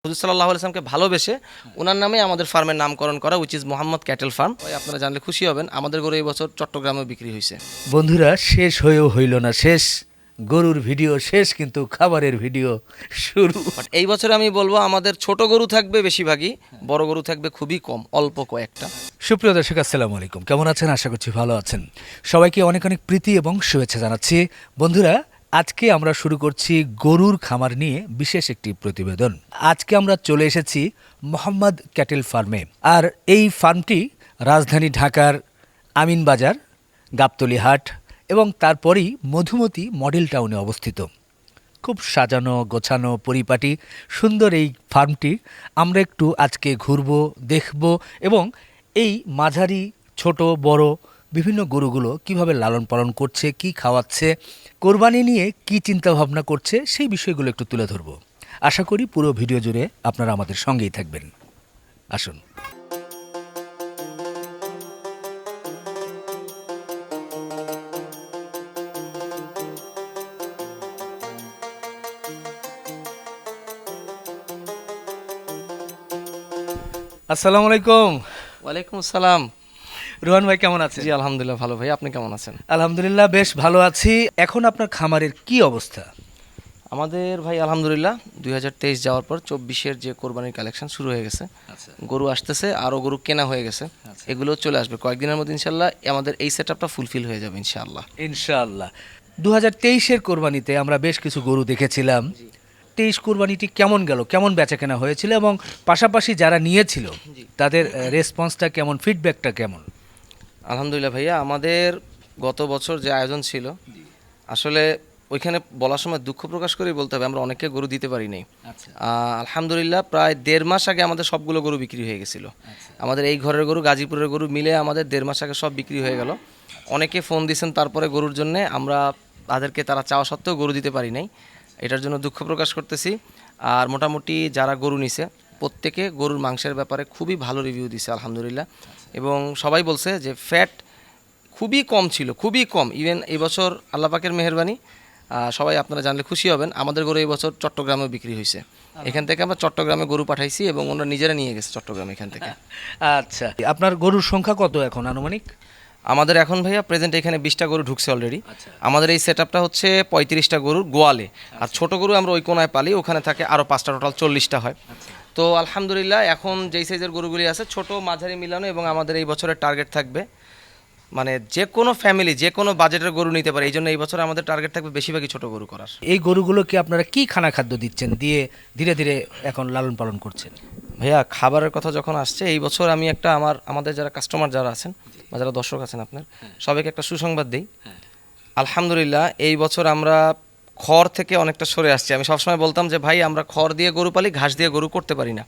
হুজুর সাল্লাল্লাহু আলাইহি ওয়াসাল্লামকে ভালোবেসে ওনার নামে আমাদের ফার্মের নামকরণ করা, which is Mohammad cattle farm. আপনারা জানলে খুশি হবেন, আমাদের গরু এই বছর চট্টগ্রামে বিক্রি হয়েছে। বন্ধুরা, শেষ হয়েও হইল না শেষ। গরুর ভিডিও শেষ, কিন্তু খাবারের ভিডিও শুরু। বাট এই বছর আমি বলবো আমাদের ছোট গরু থাকবে বেশিরভাগই, বড় গরু থাকবে খুবই কম, অল্প কয়েকটা। সুপ্রিয় দর্শক, আসসালামু আলাইকুম। কেমন আছেন? আশা করছি ভালো আছেন। সবাইকে অনেক অনেক প্রীতি এবং শুভেচ্ছা জানাচ্ছি। বন্ধুরা, আজকে আমরা শুরু করছি গরুর খামার নিয়ে বিশেষ একটি প্রতিবেদন। আজকে আমরা চলে এসেছি মোহাম্মদ ক্যাটেল ফার্মে। আর এই ফার্মটি রাজধানী ঢাকার আমিনবাজার, গাবতলী হাট এবং তারপরই মধুমতি মডেল টাউনে অবস্থিত। খুব সাজানো গোছানো পরিপাটি সুন্দর এই ফার্মটি আমরা একটু আজকে ঘুরব, দেখব এবং এই মাঝারি ছোট বড় বিভিন্ন গরুগুলো কিভাবে লালন পালন করছে, কি খাওয়াচ্ছে, কোরবানি নিয়ে কি চিন্তা ভাবনা করছে, সেই বিষয়গুলো একটু তুলে ধরব। আশা করি পুরো ভিডিও জুড়ে আপনারা আমাদের সঙ্গেই থাকবেন। আসুন। আসসালামু আলাইকুম। ওয়ালাইকুম আসসালাম। রোহান ভাই, কেমন আছেন? জি আলহামদুলিল্লাহ ভালো ভাই, আপনি কেমন আছেন? আলহামদুলিল্লাহ বেশ ভালো আছি। এখন আপনার খামারের কি অবস্থা? আমাদের ভাই আলহামদুলিল্লাহ 2023 যাওয়ার পর 24-এর যে কোরবানির কালেকশন শুরু হয়ে গেছে, গরু আসতেছে, আরও গরু কেনা হয়ে গেছে, এগুলো চলে আসবে কয়েকদিনের মধ্যে ইনশাল্লাহ। আমাদের এই সেটআপটা ফুলফিল হয়ে যাবে ইনশাআল্লাহ। ইনশাআল্লাহ। 2023-এর কোরবানিতে আমরা বেশ কিছু গরু দেখেছিলাম। 23 কোরবানিটি কেমন গেল, কেমন বেচা কেনা হয়েছিল এবং পাশাপাশি যারা নিয়েছিল তাদের রেসপন্সটা কেমন, ফিডব্যাকটা কেমন? আলহামদুলিল্লাহ ভাইয়া, আমাদের গত বছর যে আয়োজন ছিল, আসলে ওইখানে বলার সময় দুঃখ প্রকাশ করেই বলতে হবে আমরা অনেককে গরু দিতে পারি নাই। আলহামদুলিল্লাহ প্রায় 1.5 মাস আগে আমাদের সবগুলো গরু বিক্রি হয়ে গেছিলো। আমাদের এই ঘরের গরু, গাজীপুরের গরু মিলে আমাদের 1.5 মাস আগে সব বিক্রি হয়ে গেল। অনেকে ফোন দিয়েছেন তারপরে গরুর জন্য, আমরা তাদেরকে তারা চাওয়া সত্ত্বেও গরু দিতে পারি নাই, এটার জন্য দুঃখ প্রকাশ করতেছি। আর মোটামুটি যারা গরু নিছে প্রত্যেকে গরুর মাংসের ব্যাপারে খুবই ভালো রিভিউ দিছে আলহামদুলিল্লাহ, এবং সবাই বলছে যে ফ্যাট খুবই কম ছিল, খুবই কম। ইভেন এই বছর আল্লাহ পাকের মেহেরবানি, সবাই আপনারা জানলে খুশি হবেন, আমাদের গরু এই বছর চট্টগ্রামে বিক্রি হয়েছে। এখান থেকে আমরা চট্টগ্রামে গরু পাঠাইছি এবং ওনারা নিজেরা নিয়ে গেছে চট্টগ্রামে এখান থেকে। আচ্ছা, আপনার গরুর সংখ্যা কত এখন আনুমানিক? আমাদের এখন ভাইয়া প্রেজেন্ট এখানে 20টা গরু ঢুকছে অলরেডি। আমাদের এই সেটআপটা হচ্ছে 35টা গরুর গোয়ালে, আর ছোট গরু আমরা ওই কোনায় পালি, ওখানে থাকে আরও 5টা, টোটাল 40টা হয়। তো আলহামদুলিল্লাহ এখন যেই সাইজের গরুগুলি আছে ছোট মাঝারি মিলানো, এবং আমাদের এই বছরের টার্গেট থাকবে মানে যে কোনো ফ্যামিলি যে কোনো বাজেটের গরু নিতে পারে, এই জন্য এই বছর আমাদের টার্গেট থাকবে বেশিরভাগই ছোট গরু করার। এই গরুগুলোকে আপনারা কি খানা খাদ্য দিচ্ছেন, দিয়ে ধীরে ধীরে এখন লালন পালন করছেন? ভাইয়া খাবারের কথা যখন আসছে, এই বছর আমি একটা আমাদের যারা কাস্টমার যারা আছেন বা যারা দর্শক আছেন আপনার সবাইকে একটা সুসংবাদ দিই। আলহামদুলিল্লাহ এই বছর আমরা খড় থেকে অনেকটা সরে আসছি। আমি সবসময় বলতাম যে ভাই আমরা খড় দিয়ে গরু পালি, ঘাস দিয়ে গরু করতে পারি না।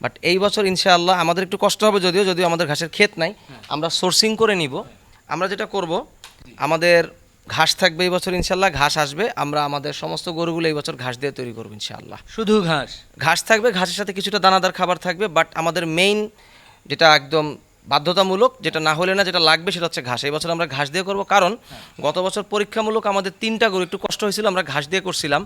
বাট এই বছর ইনশাআল্লাহ আমাদের একটু কষ্ট হবে, যদিও আমাদের ঘাসের ক্ষেত নাই, আমরা সোর্সিং করে নিব। আমরা যেটা করব, আমাদের ঘাস থাকবে এই বছর ইনশাআল্লাহ, ঘাস আসবে, আমরা আমাদের সমস্ত গরুগুলো এই বছর ঘাস দিয়ে তৈরি করবো ইনশাআল্লাহ। শুধু ঘাস? ঘাস থাকবে, ঘাসের সাথে কিছুটা দানাদার খাবার থাকবে, বাট আমাদের মেইন যেটা একদম বাধ্যতামূলক, যেটা না হলে না, যেটা লাগবে সেটা হচ্ছে ঘাস। এই বছর আমরা ঘাস দিয়ে করব, কারণ গত বছর পরীক্ষামূলক আমাদের 3টা গরু একটু কষ্ট হয়েছিল, আমরা ঘাস দিয়ে করছিলাম।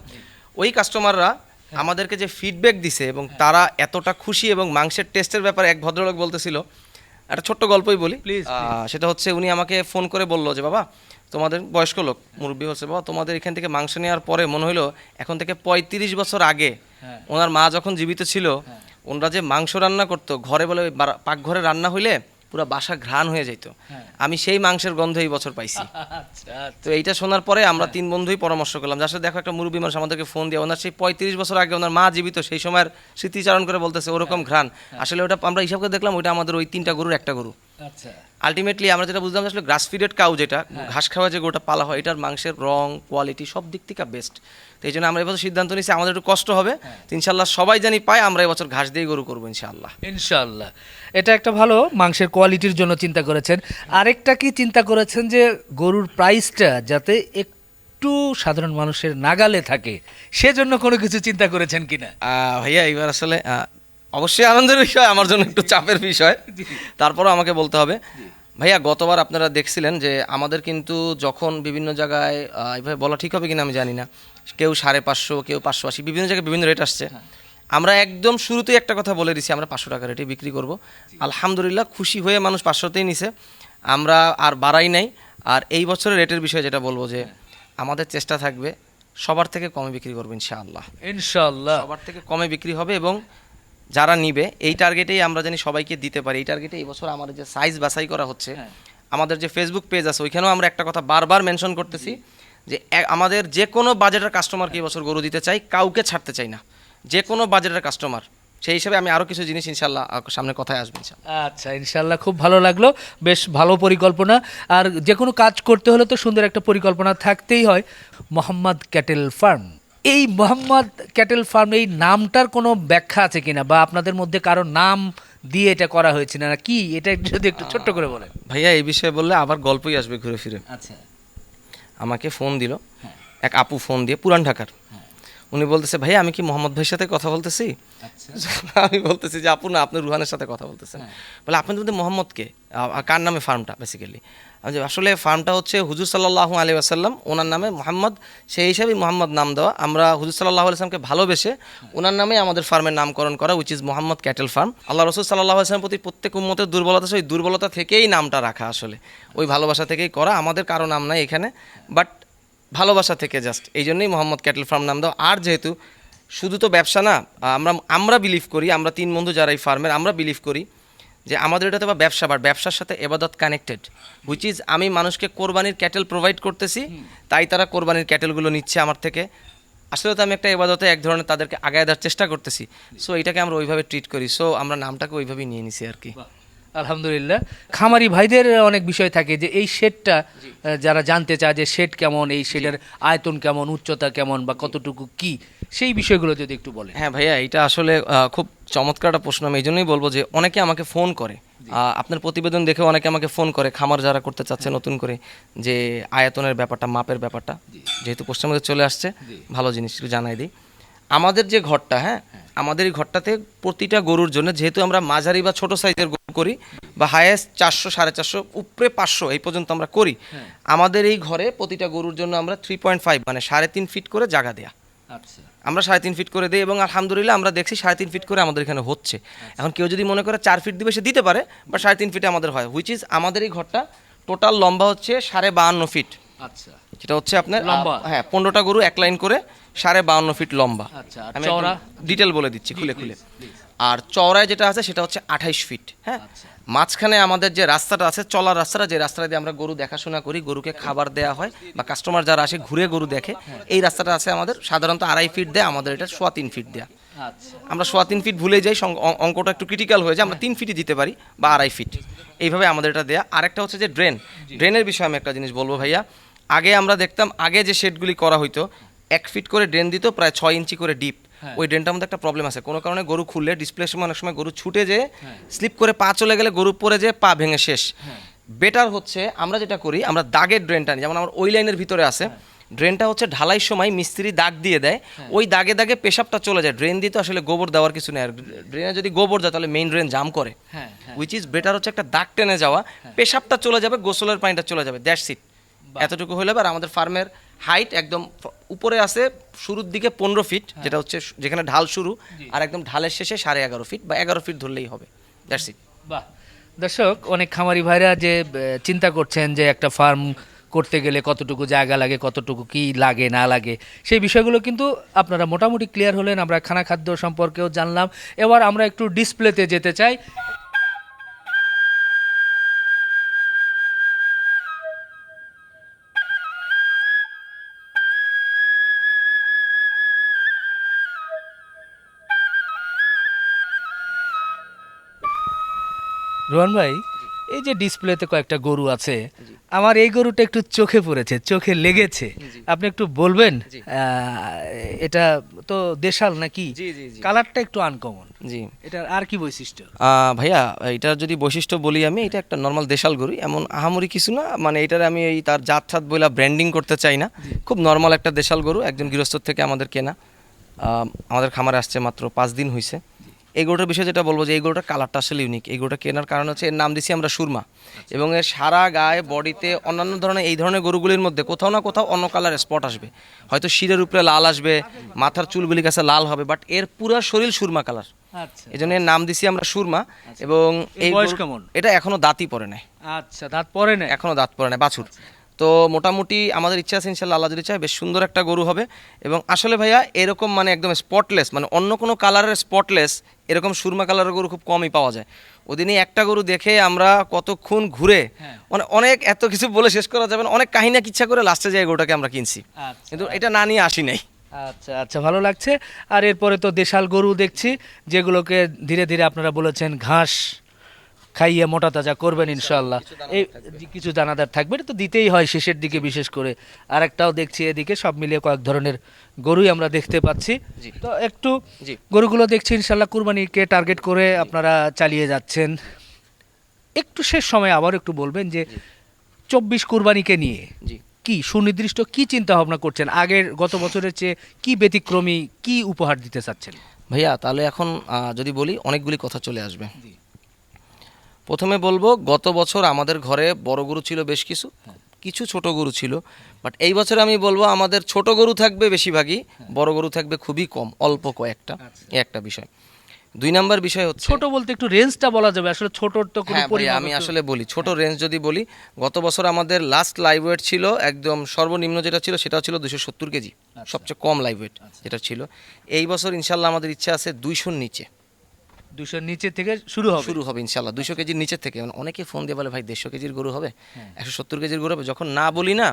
ওই কাস্টমাররা আমাদেরকে যে ফিডব্যাক দিছে এবং তারা এতটা খুশি, এবং মাংসের টেস্টের ব্যাপারে এক ভদ্রলোক বলতেছিল, একটা ছোট্ট গল্পই বলি প্লিজ। সেটা হচ্ছে উনি আমাকে ফোন করে বললো যে বাবা, তোমাদের বয়স্ক লোক, মুরব্বী হচ্ছে, বাবা তোমাদের এখান থেকে মাংস নেওয়ার পরে মনে হলো এখন থেকে 35 বছর আগে ওনার মা যখন জীবিত ছিল, ওনারা যে মাংস রান্না করতো ঘরে, বলে পাকঘরে রান্না হইলে পুরো বাসা ঘ্রাণ হয়ে যেত, আমি সেই মাংসের গন্ধ এই বছর পাইছি। তো এইটা শোনার পরে আমরা 3 বন্ধুই পরামর্শ করলাম, যার সাথে দেখো একটা মুরব্বী মানুষ আমাদেরকে ফোন দিয়ে, ওনার সেই 35 বছর আগে ওনার মা জীবিত, সেই সময়ের স্মৃতিচারণ করে বলতেছে ওরকম ঘ্রাণ। আসলে ওটা আমরা হিসাব করে দেখলাম, ওইটা আমাদের ওই 3টা গরুর একটা গরু। আলটিমেটলি আমরা যেটা বুঝলাম, আসলে গ্রাস ফিডেড কাউ, যেটা ঘাস খাওয়া যে গরুটা পালা হয়, এটার মাংসের রং, কোয়ালিটি সব দিক থেকে বেস্ট। তো এই জন্য আমরা এবছর সিদ্ধান্ত নিয়েছি আমাদের একটু কষ্ট হবে, ইনশাল্লাহ সবাই জানি পায়, আমরা এবছর ঘাস দিয়ে গরু করবো ইনশাআল্লাহ। ইনশাআল্লাহ। এটা একটা ভালো মাংসের কোয়ালিটির জন্য চিন্তা করেছেন। আরেকটা কি চিন্তা করেছেন যে গরুর প্রাইসটা যাতে একটু সাধারণ মানুষের নাগালে থাকে, সেজন্য কোনো কিছু চিন্তা করেছেন কিনা? ভাইয়া এবার আসলে অবশ্যই আনন্দের বিষয়, আমার জন্য একটু চাপের বিষয়, তারপরও আমাকে বলতে হবে। ভাইয়া গতবার আপনারা দেখছিলেন যে আমাদের কিন্তু যখন বিভিন্ন জায়গায়, এইভাবে বলা ঠিক হবে কিনা আমি জানি না, কেউ 550, কেউ 580, বিভিন্ন জায়গায় বিভিন্ন রেট আসছে। আমরা একদম শুরুতেই একটা কথা বলে দিছি, আমরা 500 টাকা রেটে বিক্রি করব। আলহামদুলিল্লাহ খুশি হয়ে মানুষ 500তেই নিছে, আমরা আর বাড়াই নাই। আর এই বছরের রেটের বিষয়ে যেটা বলবো যে আমাদের চেষ্টা থাকবে সবার থেকে কমে বিক্রি করবো ইনশাআল্লাহ। ইনশাআল্লাহ সবার থেকে কমে বিক্রি হবে এবং যারা নিবে এই টার্গেটেই আমরা জানি সবাইকে দিতে পারি। এই টার্গেটে এই বছর আমাদের যে সাইজ বাছাই করা হচ্ছে, আমাদের যে ফেসবুক পেজ আছে ওইখানেও আমরা একটা কথা বারবার মেনশন করতেছি যে আমাদের যে কোনো বাজেটের কাস্টমারকে এই বছর গরু দিতে চাই, কাউকে ছাড়তে চাই না, যে কোনো বাজেটের কাস্টমার। সেই হিসাবে আমি আরও কিছু জিনিস ইনশাল্লাহ সামনে কথায় আসবে ইনশাল্লাহ। আচ্ছা, ইনশাআল্লাহ খুব ভালো লাগলো, বেশ ভালো পরিকল্পনা। আর যে কোনো কাজ করতে হলে তো সুন্দর একটা পরিকল্পনা থাকতেই হয়। মোহাম্মদ ক্যাটেল ফার্ম, এই মোহাম্মদ ক্যাটেল ফার্ম এই নামটার কোনো ব্যাখ্যা আছে কিনা, বা আপনাদের মধ্যে কারো নাম দিয়ে এটা করা হয়েছে না কি, এটা যদি একটু ছোট্ট করে বলেন। ভাইয়া এই বিষয়ে বললে আবার গল্পই আসবে ঘুরে ফিরে। আচ্ছা, আমাকে ফোন দিল এক আপু, ফোন দিয়ে পুরান ঢাকার। উনি বলতেছে ভাইয়া আমি কি মোহাম্মদ ভাইয়ের সাথে কথা বলতেছি? আমি বলতেছি যে আপু না, আপনি রুহানের সাথে কথা বলতেছেন। বলে আপনাদের মধ্যে মোহাম্মদকে কার নামে ফার্মটা? বেসিক্যালি আমি আসলে ফার্মটা হচ্ছে হুজুর সাল্লাল্লাহু আলাইহি ওয়াসাল্লাম ওনার নামে মোহাম্মদ, সেই হিসাবেই মোহাম্মদ নাম দেওয়া। আমরা হুজুর সাল্লাল্লাহু আলাইহি ওয়াসাল্লামকে ভালোবেসে ওনার নামে আমাদের ফার্মের নামকরণ করা, which is Mohammad cattle farm. Allah রসুল সাল্লাল্লাহু আলাইহি ওয়াসাল্লামের প্রতি প্রত্যেক উম্মতের দুর্বলতা আছে, ওই দুর্বলতা থেকেই নামটা রাখা, আসলে ওই ভালোবাসা থেকেই করা। আমাদের কারো নাম নাই এখানে, বাট ভালোবাসা থেকে জাস্ট এই জন্যই মোহাম্মদ ক্যাটেল ফার্ম নাম দেওয়া। আর যেহেতু শুধু তো ব্যবসা না, আমরা বিলিভ করি, আমরা 3 বন্ধু যারা এই ফার্মের, আমরা বিলিভ করি যে আমাদের এটাতে বা ব্যবসা, বা ব্যবসার সাথে এবাদত কানেক্টেড, হুইচ ইজ আমি মানুষকে কোরবানির ক্যাটেল প্রোভাইড করতেছি, তাই তারা কোরবানির ক্যাটেলগুলো নিচ্ছে আমার থেকে। আসলে তো আমি একটা এবাদতে এক ধরনের তাদেরকে আগায় দেওয়ার চেষ্টা করতেছি। সো এটাকে আমরা ওইভাবে ট্রিট করি, সো আমরা নামটাকে ওইভাবেই নিয়ে নিছি আর কি। আলহামদুলিল্লাহ। খামারি ভাইদের অনেক বিষয় থাকে যে এই শেডটা যারা জানতে চায় যে শেড কেমন, এই শেডের আয়তন কেমন, উচ্চতা কেমন, বা কতটুকু কি, সেই বিষয়গুলো যদি একটু বলেন। হ্যাঁ ভাইয়া, এটা আসলে খুব চমৎকার একটা প্রশ্ন। আমি এই জন্যই বলবো যে অনেকে আমাকে ফোন করে, আপনার প্রতিবেদন দেখে অনেকে আমাকে ফোন করে, খামার যারা করতে চাচ্ছে নতুন করে, যে আয়তনের ব্যাপারটা, মাপের ব্যাপারটা, যেহেতু পশ্চিমবঙ্গে চলে আসছে, ভালো জিনিস একটু জানাই দিই। আমাদের যে ঘরটা, হ্যাঁ, আমাদের এই ঘরটাতে প্রতিটা গরুর জন্য, যেহেতু আমরা মাঝারি বা ছোট সাইজের গরু করি, বা হায়েস্ট 400, 450, উপরে 500 এই পর্যন্ত আমরা করি, আমাদের এই ঘরে প্রতিটা গরুর জন্য আমরা 3.5 মানে 3.5 ফিট করে জায়গা দেয়া। আচ্ছা, আমরা 3.5 ফিট করে দিই, এবং আলহামদুলিল্লাহ আমরা দেখছি 3.5 ফিট করে আমাদের এখানে হচ্ছে। এখন কেউ যদি মনে করে 4 ফিট দিবে, সে দিতে পারে, বা 3.5 ফিটে আমাদের হয়, হুইচ ইজ আমাদের এই ঘরটা টোটাল লম্বা হচ্ছে 52.5 ফিট। আচ্ছা, যেটা হচ্ছে আপনার লম্বা, হ্যাঁ, 15টা গরু এক লাইন করে 52.5 ফিট লম্বা। আচ্ছা, আমি চওড়া ডিটেল বলে দিচ্ছি খুলে খুলে। আর চওড়ায় যেটা আছে সেটা হচ্ছে 28 ফিট। হ্যাঁ, মাঝখানে আমাদের যে রাস্তাটা আছে, চলার রাস্তাটা, যে রাস্তাটা দিয়ে আমরা গরু দেখাশোনা করি, গরুকে খাবার দেওয়া হয়, বা কাস্টমার যারা আসে ঘুরে গরু দেখে, এই রাস্তাটা আছে আমাদের সাধারণত 2.5 ফিট দেয়, আমাদের এটা 3.25 ফিট দেয়া। আচ্ছা, আমরা 3.25 ফিট ভুলে যাই, অঙ্কটা একটু ক্রিটিক্যাল হয়ে যায়, আমরা 3 ফিটই দিতে পারি, বা 2.5 ফিট, এইভাবে আমাদের এটা দেয়া। আরেকটা হচ্ছে যে ড্রেনের বিষয়ে আমি একটা জিনিস বলবো ভাইয়া। আগে আমরা দেখতাম, আগে যে শেডগুলি করা হইতো 1 ফিট করে ড্রেন দিত, প্রায় 6 ইঞ্চি করে ডিপ। ওই ড্রেনটার মধ্যে একটা প্রবলেম আছে, কোনো কারণে গরু খুললে ডিসপ্লের সময় অনেক সময় গরু ছুটে যেয়ে স্লিপ করে পা চলে গেলে গরু পরে যেয়ে পা ভেঙে শেষ। বেটার হচ্ছে আমরা যেটা করি, আমরা দাগের ড্রেনটা নিই, যেমন আমার ওই লাইনের ভিতরে আছে, ড্রেনটা হচ্ছে ঢালাই সময় মিস্ত্রি দাগ দিয়ে দেয়, ওই দাগে দাগে পেশাবটা চলে যায়। ড্রেন দিয়ে তো আসলে গোবর দেওয়ার কিছু নেই, আর ড্রেনে যদি গোবর যায় তাহলে মেইন ড্রেন জাম করে, হুইচ ইজ বেটার হচ্ছে একটা দাগ টেনে যাওয়া, পেশাবটা চলে যাবে, গোসলের পানিটা চলে যাবে, দ্যাটস ইট। এতটুকু হলে। আর আমাদের ফার্মের হাইট একদম উপরে আছে শুরুর দিকে 15 ফিট, যেটা হচ্ছে যেখানে ঢাল শুরু, আর একদম ঢালের শেষে 11.5 ফিট বা 11 ফিট ধরলেই হবে, দ্যাটস ইট। বাহ। দর্শক, অনেক খামারি ভাইরা যে চিন্তা করছেন যে একটা ফার্ম করতে গেলে কতটুকু জায়গা লাগে, কতটুকু কি লাগে না লাগে, সেই বিষয়গুলো কিন্তু আপনারা মোটামুটি ক্লিয়ার হলেন। আমরা খানা খাদ্য সম্পর্কেও জানলাম। এবার আমরা একটু ডিসপ্লেতে যেতে চাই। রোহান ভাই, এই যে ডিসপ্লেতে কয়েকটা গরু আছে, আমার এই গরুটা একটু চোখে পড়েছে, চোখে লেগেছে, আপনি একটু বলবেন এটা তো দেশাল নাকি? কালারটা একটু আনকমন, জি, এটার আর কি বৈশিষ্ট্য? ভাইয়া এটার যদি বৈশিষ্ট্য বলি আমি, এটা একটা নর্মাল দেশাল গরু, এমন আহামরি কিছু না, মানে এটার আমি এই তার জাত ছাত বইলা ব্র্যান্ডিং করতে চাই না, খুব নর্মাল একটা দেশাল গরু, একজন গৃহস্থ থেকে আমাদের কেনা, আমাদের খামারে আসছে মাত্র 5 দিন হয়েছে। এই গরুটার বিষয়ে যেটা বলবো যে এই গরুটার কালারটা আসলে ইউনিক। এই গরুটা কেনার কারণ হচ্ছে এর নাম দিছি আমরা সুরমা, এবং এর সারা গায়ে বডিতে অন্যান্য ধরনের এই ধরনের গরুগুলির মধ্যে কোথাও না কোথাও অন্য কালার স্পট আসবে, হয়তো শিরের উপরে লাল আসবে, মাথার চুলগুলি কাছে লাল হবে, বাট এর পুরো শরীর সুরমা কালার। আচ্ছা, এই জন্য এর নাম দিছি আমরা সুরমা। এবং এই বয়স গরু- কেমন? এটা এখনো দাঁতই পড়ে নাই, আচ্ছা, দাঁত পরে না? এখনো দাঁত পড়ে নাই, বাছুর। তো মোটামুটি আমাদের ইচ্ছা আছে ইনশাল্লাহ, আল্লাহ যদি চায় বেশ সুন্দর একটা গরু হবে। এবং আসলে ভাইয়া এরকম মানে একদম স্পটলেস, মানে অন্য কোনো কালারের স্পটলেস এরকম সুরমা কালারের গরু খুব কমই পাওয়া যায়। ওদিনই একটা গরু দেখে আমরা কতক্ষণ ঘুরে মানে অনেক এত কিছু বলে শেষ করা যাবে না, অনেক কাহিনী কিচ্ছা করে লাস্টে যে গরুটাকে আমরা কিনছি, আচ্ছা, কিন্তু এটা না নিয়ে আসি নাই। আচ্ছা আচ্ছা, ভালো লাগছে। আর এরপরে তো দেশাল গরু দেখছি, যেগুলোকে ধীরে ধীরে আপনারা বলেছেন ঘাস খাইয়ে মোটা তাজা করবেন ইনশাআল্লাহ। এই কিছু দানাদার থাকবে, এটা তো দিতেই হয় শেষের দিকে বিশেষ করে। আর একটাও দেখছি এদিকে, সব মিলিয়ে কয়েক ধরনের গরুই আমরা দেখতে পাচ্ছি। জি। তো একটু জি। গরুগুলো দেখছি ইনশাআল্লাহ কুরবানিকে টার্গেট করে আপনারা চালিয়ে যাচ্ছেন। একটু শেষ সময় আবার একটু বলবেন যে 24 কুরবানিকে নিয়ে জি। কি সুনির্দিষ্ট কি চিন্তা ভাবনা করছেন, আগের গত বছরের চেয়ে কি ব্যতিক্রমী, কি উপহার দিতে চাচ্ছেন? ভাইয়া তাহলে এখন যদি বলি অনেকগুলি কথা চলে আসবে। প্রথমে বলবো গত বছর আমাদের ঘরে বড় গরু ছিল বেশ কিছু, কিছু ছোট গরু ছিল, বাট এই বছর আমি বলবো আমাদের ছোট গরু থাকবে বেশিরভাগই, বড় গরু থাকবে খুবই কম, অল্প কয়েকটা। এই একটা বিষয়। 2 নাম্বার বিষয় হচ্ছে ছোট বলতে একটু রেঞ্জটা বলা যাবে, আসলে ছোটর তো কোনো হ্যাঁ ভাইয়া, পরিমাপ আমি তো- আসলে বলি ছোট রেঞ্জ যদি বলি, গত বছর আমাদের লাস্ট লাইভ ওয়েট ছিল একদম সর্বনিম্ন যেটা ছিল সেটা ছিল 270 কেজি, সবচেয়ে কম লাইভ ওয়েট যেটা ছিল। এই বছর ইনশাল্লাহ আমাদের ইচ্ছা আছে 200-র নিচে 200 নিচে থেকে শুরু হবে। শুরু হবে ইনশাল্লাহ, 200 কেজির নিচের থেকে। মানে অনেকে ফোন দিয়ে বলে ভাই 150 কেজির গরু হবে, 170 কেজির গরু হবে, যখন না বলি না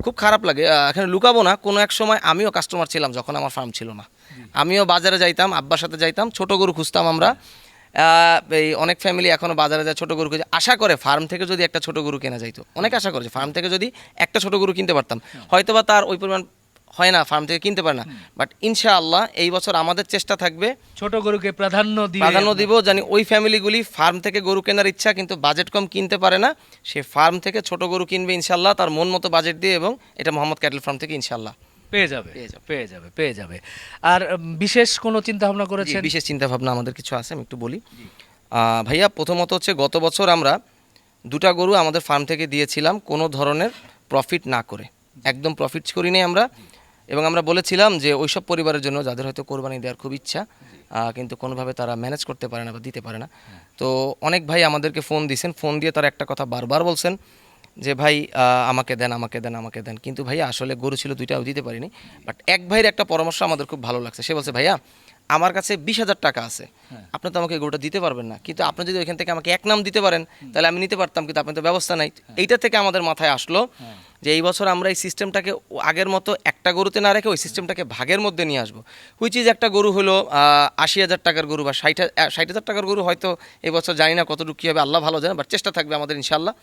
খুব খারাপ লাগে। এখানে লুকাবো না, কোনো এক সময় আমিও কাস্টমার ছিলাম যখন আমার ফার্ম ছিল না, আমিও বাজারে যাইতাম, আব্বার সাথে যাইতাম, ছোট গরু খুঁজতাম আমরা। এই অনেক ফ্যামিলি এখনো বাজারে যায় ছোট গরু খুঁজে, আশা করে ফার্ম থেকে যদি একটা ছোট গরু কেনা যাইতো, অনেক আশা করে ফার্ম থেকে যদি একটা ছোট গরু কিনতে পারতাম, হয়তোবা তার ওই পরিমাণ হয় না, ফার্ম থেকে কিনতে পারে না, বাট ইনশাআল্লাহ এই বছর আমাদের চেষ্টা থাকবে, ছোট গরুকে প্রাধান্য প্রাধান্য দিব, জানি ওই ফ্যামিলিগুলি ফার্ম থেকে গরু কেনার ইচ্ছা কিন্তু বাজেট কম কিনতে পারে না, সে ফার্ম থেকে ছোট গরু কিনবে ইনশাআল্লাহ তার মন মতো বাজেট দিয়ে, এবং এটা মোহাম্মদ ক্যাটেল ফার্ম থেকে ইনশাআল্লাহ পেয়ে যাবে পেয়ে যাবে। পেয়ে যাবে পেয়ে যাবে। আর বিশেষ কোনো চিন্তা ভাবনা জি, করেছেন? বিশেষ চিন্তা ভাবনা আমাদের কিছু আছে, আমি একটু বলি। ভাইয়া প্রথমত হচ্ছে গত বছর আমরা 2টা গরু আমাদের ফার্ম থেকে দিয়েছিলাম কোনো ধরনের প্রফিট না করে, একদম প্রফিট করিনি আমরা। এবং আমরা বলেছিলাম যে ওইসব পরিবারের জন্য যাদের হয়তো কোরবানি দেওয়ার খুব ইচ্ছা, কিন্তু কোনোভাবে তারা ম্যানেজ করতে পারে না বা দিতে পারে না, তো অনেক ভাই আমাদেরকে ফোন দিয়েছেন, ফোন দিয়ে তারা একটা কথা বারবার বলছেন যে ভাই আমাকে দেন আমাকে দেন আমাকে দেন, কিন্তু ভাইয়া আসলে গরু ছিল 2টাও দিতে পারিনি। বাট এক ভাইয়ের একটা পরামর্শ আমাদের খুব ভালো লাগছে, সে বলছে ভাইয়া আমার কাছে 20,000 টাকা আছে, আপনি তো আমাকে গরুটা দিতে পারবেন না, কিন্তু আপনি যদি ওইখান থেকে আমাকে এক নাম দিতে পারেন তাহলে আমি নিতে পারতাম, কিন্তু আপনার তো ব্যবস্থা নাই। এইটা থেকে আমাদের মাথায় আসলো যে এই বছর আমরা এই সিস্টেমটাকে আগের মতো একটা গরুতে না রেখে ওই সিস্টেমটাকে ভাগের মধ্যে নিয়ে আসবো, হুইচ ইজ একটা গরু হলো 80,000 টাকার গরু বা 60,000 টাকার গরু, হয়তো এই বছর জানি না কতটুকু কী হবে, আল্লাহ ভালো জানে, বাট চেষ্টা থাকবে আমাদের ইনশাল্লাহ।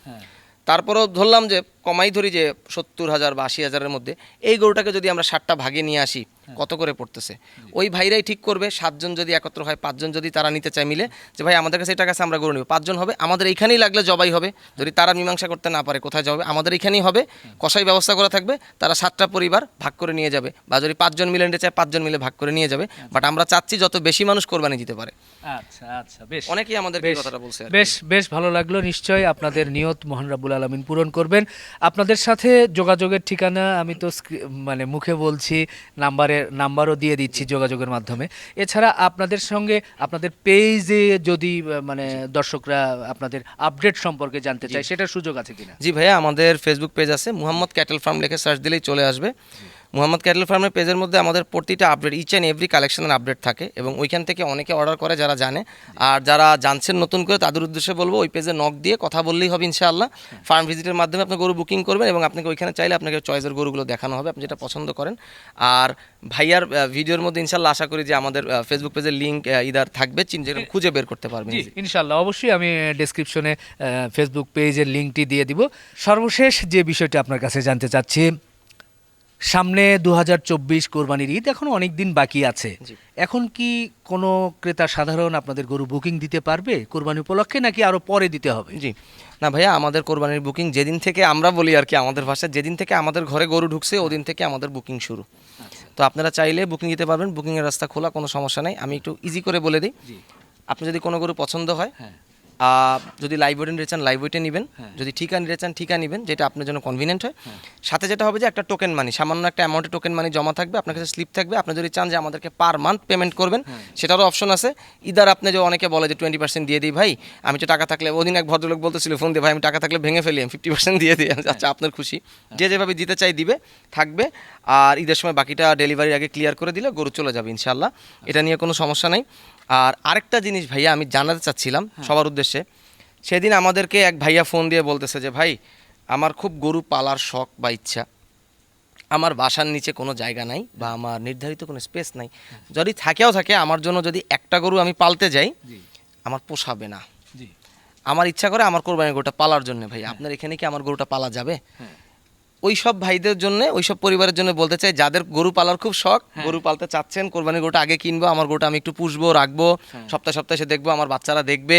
তারপরেও ধরলাম যে কমাই ধরি যে 70,000 বা 80,000-এর মধ্যে এই গরুটাকে যদি আমরা 60টা ভাগে নিয়ে আসি কত করে পড়তেছে, ওই ভাইরাই ঠিক করবে। 7 জন যদি একত্র হয়, 5 জন যদি তারা নিতে চায় মিলে যে ভাই আমাদের কাছে এটা কাছে আমরা গরু নিব, 5 জন হবে, আমাদের এইখানেই লাগলে জবাই হবে, যদি তারা মীমাংসা করতে না পারে কোথায় যাবে, আমাদের এইখানেই হবে, কষাই ব্যবস্থা করা থাকবে, তারা 7টা পরিবার ভাগ করে নিয়ে যাবে, বা যদি 5 জন মিলে নিতে চায় 5 জন মিলে ভাগ করে নিয়ে যাবে, বাট আমরা চাচ্ছি যত বেশি মানুষ কোরবানি দিতে পারে। আচ্ছা আচ্ছা, বেশ অনেকেই আমাদের এই বেশ, কথাটা বলছে আর কি। বেশ বেশ ভালো লাগলো। নিশ্চয়ই আপনাদের নিয়ত মহান রাব্বুল আলামিন পূরণ করবেন। আপনাদের সাথে যোগাযোগের ঠিকানা আমি তো মানে মুখে বলছি, নাম্বারও দিয়ে দিচ্ছি যোগাযোগের মাধ্যমে। এছাড়া আপনাদের সঙ্গে আপনাদের পেজে যদি মানে দর্শকরা আপনাদের আপডেট সম্পর্কে জানতে চায়, সেটার সুযোগ আছে কিনা? জি ভাইয়া, আমাদের ফেসবুক পেজ আছে, মুহাম্মদ ক্যাটেল ফার্ম লিখে সার্চ দিলেই চলে আসবে। মুহাম্মদ ক্যাটেল ফার্মের পেজের মধ্যে আমাদের প্রতিটা আপডেট, ইচ অ্যান্ড এভরি কালেকশনের আপডেট থাকে, এবং ওইখান থেকে অনেকে অর্ডার করে যারা জানে, আর যারা জানছেন নতুন করে তাদের উদ্দেশ্যে বলবো ওই পেজে নক দিয়ে কথা বললেই হবে ইনশাআল্লাহ। ফার্ম ভিজিটের মাধ্যমে আপনি গরু বুকিং করবেন, এবং আপনাকে ওইখানে চাইলে আপনাকে চয়েসের গরুগুলো দেখানো হবে, আপনি যেটা পছন্দ করেন। আর ভাইয়ার ভিডিওর মধ্যে ইনশাআল্লাহ আশা করি যে আমাদের ফেসবুক পেজের লিঙ্ক ইদার থাকবে, যেটা খুঁজে বের করতে পারবেন। জি ইনশাল্লাহ, অবশ্যই আমি ডেসক্রিপশনে ফেসবুক পেজের লিঙ্কটি দিয়ে দিব। সর্বশেষ যে বিষয়টি আপনার কাছে জানতে চাচ্ছি, সামনে 2024 কোরবানির ঈদ এখনো অনেক দিন বাকি আছে, এখন কি কোনো ক্রেতা সাধারণ আপনাদের গরু বুকিং দিতে পারবে কোরবানি উপলক্ষে, নাকি আরো পরে দিতে হবে? জি না ভাইয়া, আমাদের কোরবানির বুকিং যেদিন থেকে আমরা বলি আর কি, আমাদের ভাষায় যেদিন থেকে আমাদের ঘরে গরু ঢুকছে ওদিন থেকে আমাদের বুকিং শুরু। তো আপনারা চাইলে বুকিং দিতে পারবেন, বুকিংয়ের রাস্তা খোলা, কোনো সমস্যা নাই। আমি একটু ইজি করে বলে দিই, আপনি যদি কোনো গরু পছন্দ হয়, যদি লাইভ ওয়েটে নিতে চান লাইভ ওয়েটে নেবেন, যদি ঠিকা নিতে চান ঠিকা নেবেন, যেটা আপনার জন্য কনভিনিয়েন্ট হয়। সাথে যেটা হবে যে একটা টোকেন মানি, সামান্য একটা অ্যামাউন্টে টোকেন মানি জমা থাকবে, আপনার কাছে স্লিপ থাকবে। আপনি যদি চান যে আমাদেরকে পার মান্থ পেমেন্ট করবেন, সেটারও অপশন আছে। ইদার আপনি যে অনেকে বলে যে 20% দিয়ে দিই ভাই, আমি তো টাকা থাকলে, ওদিন এক ভদ্রলোক বলতেছিল ফোন দিয়ে, ভাই আমি টাকা থাকলে ভেঙে ফেলি, আমি 50% দিয়ে দিই। আচ্ছা, আপনার খুশি, যে যেভাবে দিতে চাই দিবে, থাকবে। আর ঈদের সময় বাকিটা ডেলিভারির আগে ক্লিয়ার করে দিলে গরু চলে যাবে ইনশাল্লাহ, এটা নিয়ে কোনো সমস্যা নেই। আর আরেকটা জিনিস ভাইয়া আমি জানাতে চাচ্ছিলাম সবার উদ্দেশ্যে, সেদিন আমাদেরকে এক ভাইয়া ফোন দিয়ে বলতেছে যে ভাই আমার খুব গরু পালার শখ বা ইচ্ছা, আমার বাসার নিচে কোনো জায়গা নাই বা আমার নির্ধারিত কোনো স্পেস নাই, যদি থাকেও থাকে আমার জন্য যদি একটা গরু আমি পালতে যাই আমার পোষাবে না, আমার ইচ্ছা করে আমার কোরবানির গরুটা পালার জন্য। ভাই আপনার এখানে কি আমার গরুটা পালা যাবে? ওই সব ভাইদের জন্য, ওই সব পরিবারের জন্য বলতে চাই, যাদের গরু পালার খুব শখ, গরু পালতে চাচ্ছেন, কোরবানির গরুটা আগে কিনবো, আমার গরুটা আমি একটু পুষবো, রাখবো, সপ্তাহে সপ্তাহে এসে দেখবো, আমার বাচ্চারা দেখবে,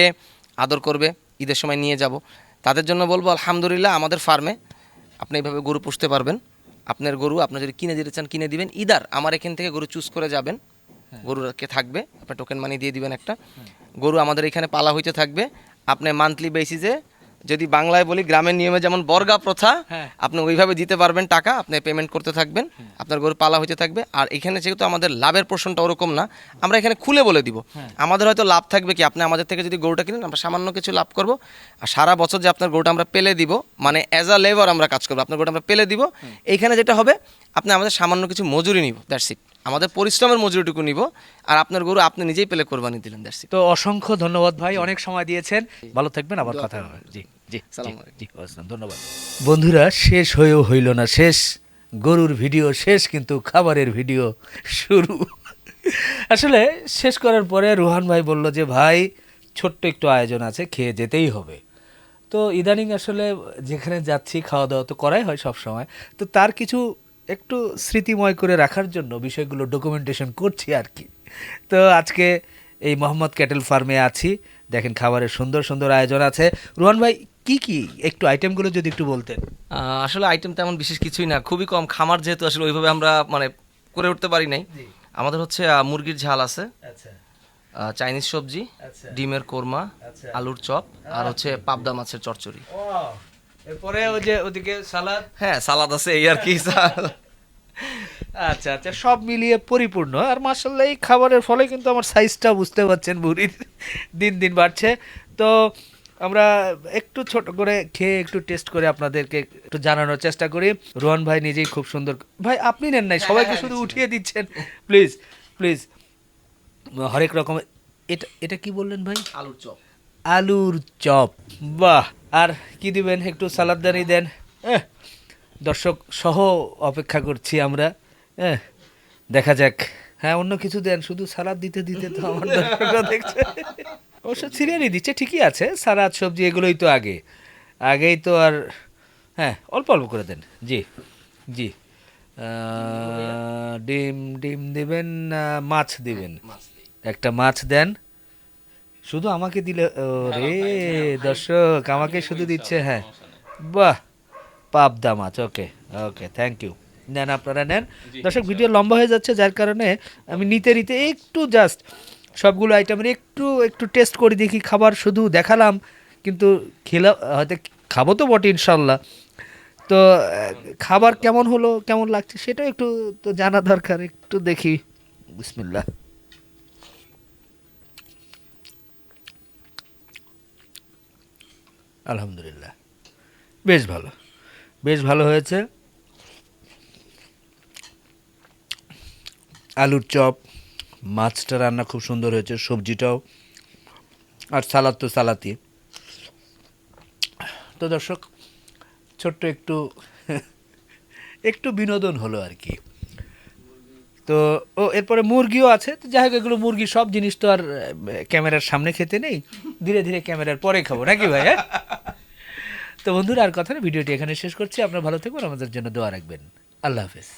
আদর করবে, ঈদের সময় নিয়ে যাব, তাদের জন্য বলবো আলহামদুলিল্লাহ আমাদের ফার্মে আপনি এইভাবে গরু পুষতে পারবেন। আপনার গরু আপনি যদি কিনে দিতে চান কিনে দিবেন, ইদার আমার এখান থেকে গরু চুজ করে যাবেন, গরুকে থাকবে, আপনার টোকেন মানি দিয়ে দিবেন একটা, গরু আমাদের এখানে পালা হইতে থাকবে। আপনি মান্থলি বেসিসে, যদি বাংলায় বলি গ্রামের নিয়মে যেমন বর্গা প্রথা, আপনি ওইভাবে দিতে পারবেন টাকা, আপনি পেমেন্ট করতে থাকবেন, আপনার গরু পালা হইতে থাকবে। আর এখানে যেহেতু আমাদের লাভের পোর্শনটা ওরকম না, আমরা এখানে খুলে বলে দিব, আমাদের হয়তো লাভ থাকবে কি, আপনি আমাদের থেকে যদি গরুটা কিনেন আমরা সামান্য কিছু লাভ করব, আর সারা বছর যে আপনার গরুটা আমরা পেলে দিব, মানে অ্যাজ আ লেবার আমরা কাজ করবো, আপনার গরুটা আমরা পেলে দিব। এইখানে যেটা হবে, আপনি আমাদের সামান্য কিছু মজুরি নিব, দ্যাটস ইট, আমাদের পরিশ্রমের মজুরিটুকু নিব, আর আপনার গরু আপনি নিজেই পেলে কোরবানি দিলেন, দ্যাটস ইট। তো অসংখ্য ধন্যবাদ ভাই, অনেক সময় দিয়েছেন, ভালো থাকবেন, আবার কথা হবে। জি জি, সালাম আলাইকুম। জি, আসসালাম, ধন্যবাদ। বন্ধুরা, শেষ হয়েও হইল না শেষ, গরুর ভিডিও শেষ কিন্তু খাবারের ভিডিও শুরু। আসলে শেষ করার পরে রুহান ভাই বলল যে ভাই ছোট্ট একটু আয়োজন আছে, খেয়ে যেতেই হবে। তো ইদানিং আসলে যেখানে যাচ্ছি খাওয়া দাওয়া তো করাই হয় সব সময়, তো তার কিছু একটু স্মৃতিময় করে রাখার জন্য বিষয়গুলো ডকুমেন্টেশন করছি আর কি। তো আজকে এই মোহাম্মদ ক্যাটেল ফার্মে আছি, দেখেন খাবারের সুন্দর সুন্দর আয়োজন আছে। রুহান ভাই কি কি একটু আইটেমগুলো যদি একটু বলতেন। আসলে আইটেম তেমন বিশেষ কিছুই না, খুবই কম, খামার যেহেতু আসলে ওইভাবে আমরা মানে করে উঠতে পারি নাই। আমাদের হচ্ছে মুরগির ঝাল আছে, আচ্ছা চাইনিজ সবজি, আচ্ছা ডিমের কোরমা, আচ্ছা, আলুর চপ, আর হচ্ছে পাবদা মাছের চচ্চড়ি। এরপরে ওই যে ওদিকে সালাদ। হ্যাঁ সালাদ আছে, এই আর কি। আচ্ছা আচ্ছা, সব মিলিয়ে পরিপূর্ণ। আর মাশাআল্লাহ এই খাবারের ফলে কিন্তু আমার সাইজটা বুঝতে পারছেন বুড়ির দিন দিন বাড়ছে। তো আমরা একটু ছোট করে খেয়ে একটু টেস্ট করে আপনাদেরকে একটু জানানোর চেষ্টা করি। রোহন ভাই নিজেই খুব সুন্দর, ভাই আপনি নেন নাই, সবাইকে শুধু উঠিয়ে দিচ্ছেন, প্লিজ প্লিজ। হরেক রকমের, এটা এটা কি বললেন ভাই? আলুর চপ। আলুর চপ, বাহ। আর কি দিবেন? একটু সালাদ দানি দেন। দর্শক সহ অপেক্ষা করছি আমরা, দেখা যাক। হ্যাঁ অন্য কিছু দেন, শুধু সালাদ দিতে দিতে তো আমার দর্শকরা দেখছে। অবশ্য সিরিয়ালই দিচ্ছে, ঠিকই আছে, সালাদ সবজি এগুলোই তো আগেই তো। আর হ্যাঁ অল্প অল্প করে দেন। জি জি। ডিম ডিম দিবেন না মাছ দিবেন? একটা মাছ দেন। শুধু আমাকে দিলে রে দর্শক, আমাকে শুধু দিচ্ছে। হ্যাঁ বাহ, পাবদা মাছ, ওকে ওকে, থ্যাংক ইউ। নেন আপনারা নেন। দর্শক ভিডিও লম্বা হয়ে যাচ্ছে, যার কারণে আমি নিতে নিতে একটু জাস্ট সবগুলো আইটেমের একটু একটু টেস্ট করে দেখি। খাবার শুধু দেখালাম কিন্তু খেলাম, হয়তো খাবো তো বটে ইনশাল্লাহ। তো খাবার কেমন হলো, কেমন লাগছে সেটা একটু তো জানা দরকার। একটু দেখি, বিসমিল্লাহ। আলহামদুলিল্লাহ, বেশ ভালো, বেশ ভালো হয়েছে। আলুর চপ, মাছটা রান্না খুব সুন্দর হয়েছে, সবজিটাও, আর সালাদ তো সালাতি। তো দর্শক ছোট্ট একটু একটু বিনোদন হলো আর কি। তো এরপরে মুরগিও আছে। তো যাই হোক, এগুলো মুরগি, সব জিনিস তো আর ক্যামেরার সামনে খেতে নেই, ধীরে ধীরে ক্যামেরার পরে খাবো নাকি ভাই? হ্যাঁ। তো বন্ধুরা আর কথা না, ভিডিওটি এখানে শেষ করছি। আপনারা ভালো থাকবেন, আমাদের জন্য দোয়া রাখবেন। আল্লাহ হাফেজ।